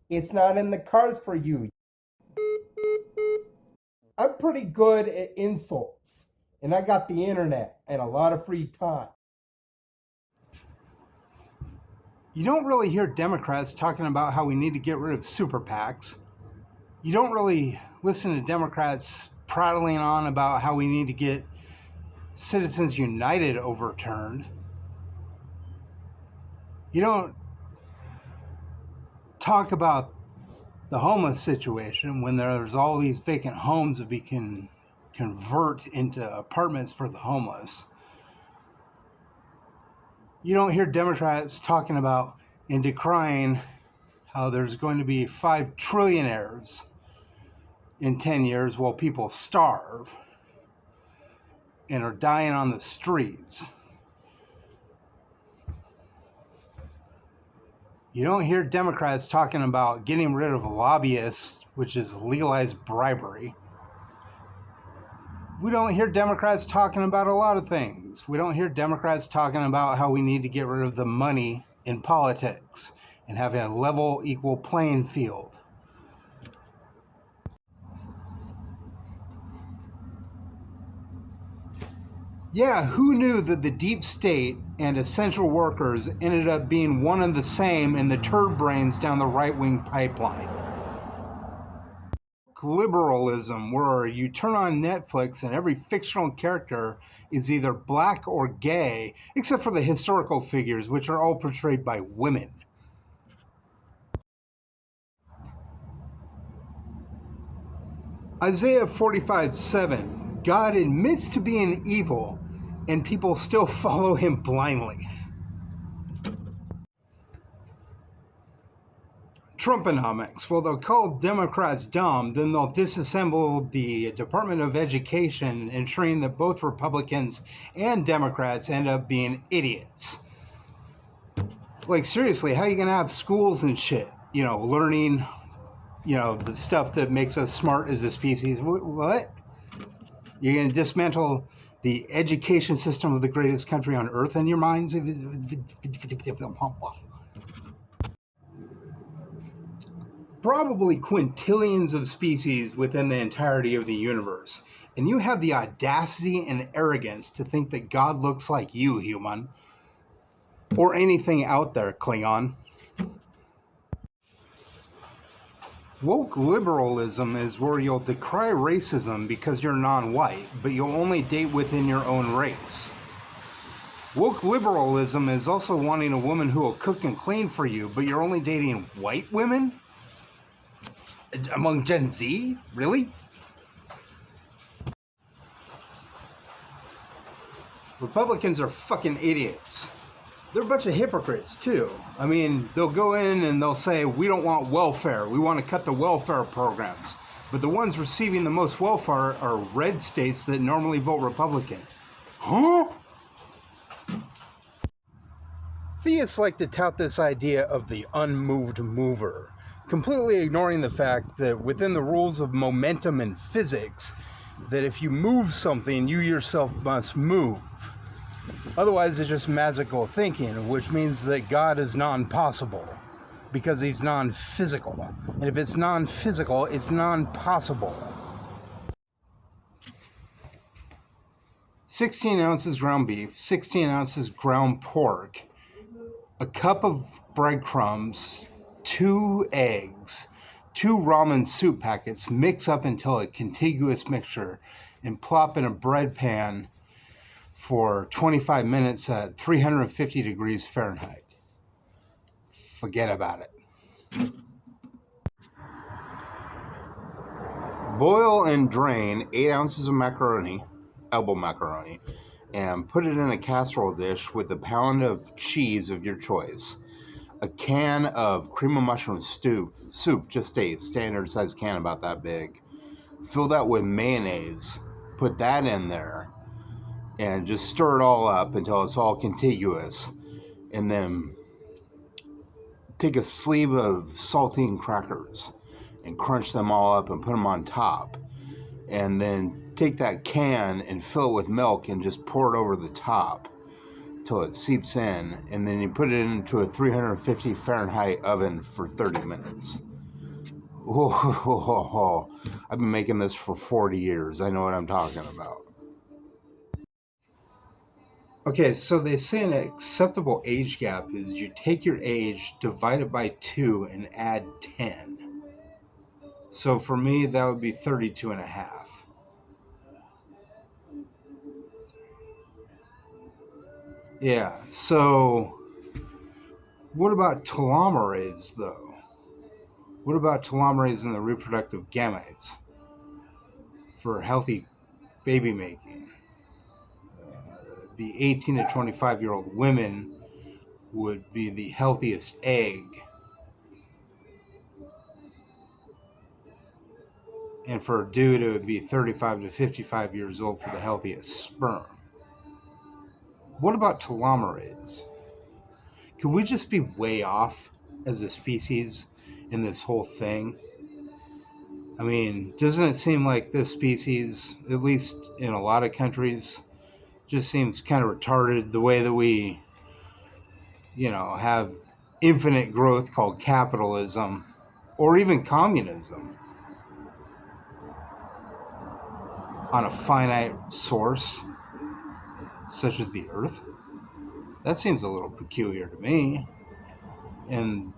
It's not in the cards for you. I'm pretty good at insults, and I got the internet and a lot of free time. You don't really hear Democrats talking about how we need to get rid of super PACs. You don't really listen to Democrats prattling on about how we need to get Citizens United overturned. You don't talk about the homeless situation when there's all these vacant homes that we can convert into apartments for the homeless. You don't hear Democrats talking about and decrying how there's going to be 5 trillionaires in 10 years while people starve and are dying on the streets. You don't hear Democrats talking about getting rid of lobbyists, which is legalized bribery. We don't hear Democrats talking about a lot of things. We don't hear Democrats talking about how we need to get rid of the money in politics and having a level, equal playing field. Yeah, who knew that the deep state and essential workers ended up being one and the same in the turd brains down the right-wing pipeline? Liberalism, where you turn on Netflix and every fictional character is either black or gay, except for the historical figures, which are all portrayed by women. Isaiah 45:7, God admits to being evil, and people still follow him blindly. Trumponomics. Well, they'll call Democrats dumb, then they'll disassemble the Department of Education, ensuring that both Republicans and Democrats end up being idiots. Like, seriously, how are you going to have schools and shit, learning, the stuff that makes us smart as a species? What? You're going to dismantle the education system of the greatest country on earth in your minds? Probably quintillions of species within the entirety of the universe. And you have the audacity and arrogance to think that God looks like you, human. Or anything out there, Klingon. Woke liberalism is where you'll decry racism because you're non-white, but you'll only date within your own race. Woke liberalism is also wanting a woman who will cook and clean for you, but you're only dating white women? Among Gen Z? Really? Republicans are fucking idiots. They're a bunch of hypocrites, too. I mean, they'll go in and they'll say, we don't want welfare. We want to cut the welfare programs. But the ones receiving the most welfare are red states that normally vote Republican. Huh? Theists like to tout this idea of the unmoved mover, completely ignoring the fact that within the rules of momentum and physics, that if you move something, you yourself must move. Otherwise, it's just magical thinking, which means that God is non-possible, because he's non-physical. And if it's non-physical, it's non-possible. 16 ounces ground beef, 16 ounces ground pork, a cup of breadcrumbs, 2 eggs, 2 ramen soup packets, mix up until a contiguous mixture, and plop in a bread pan for 25 minutes at 350 degrees Fahrenheit. Forget about it. Boil and drain 8 ounces of macaroni, elbow macaroni, and put it in a casserole dish with a pound of cheese of your choice, a can of cream of mushroom soup, just a standard size can about that big. Fill that with mayonnaise, put that in there, and just stir it all up until it's all contiguous. And then take a sleeve of saltine crackers and crunch them all up and put them on top. And then take that can and fill it with milk and just pour it over the top till it seeps in. And then you put it into a 350 Fahrenheit oven for 30 minutes. Oh, I've been making this for 40 years. I know what I'm talking about. Okay, so they say an acceptable age gap is you take your age, divide it by 2, and add 10. So for me, that would be 32 and a half. Yeah, so what about telomerase, though? What about telomerase in the reproductive gametes for healthy baby making? The 18 to 25-year-old women would be the healthiest egg, and for a dude, it would be 35 to 55 years old for the healthiest sperm. What about telomerase? Could we just be way off as a species in this whole thing? I mean, doesn't it seem like this species, at least in a lot of countries, just seems kind of retarded the way that we, have infinite growth called capitalism or even communism on a finite source such as the earth? That seems a little peculiar to me. And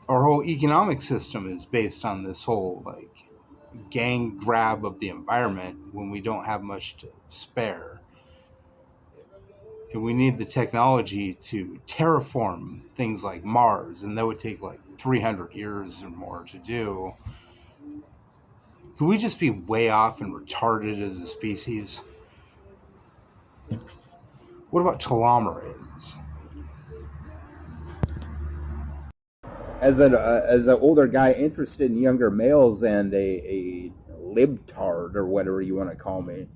our whole economic system is based on this whole gang grab of the environment when we don't have much to spare. And we need the technology to terraform things like Mars, and that would take 300 years or more to do. Could we just be way off and retarded as a species? What about telomerase? As an older guy interested in younger males and a libtard or whatever you want to call me,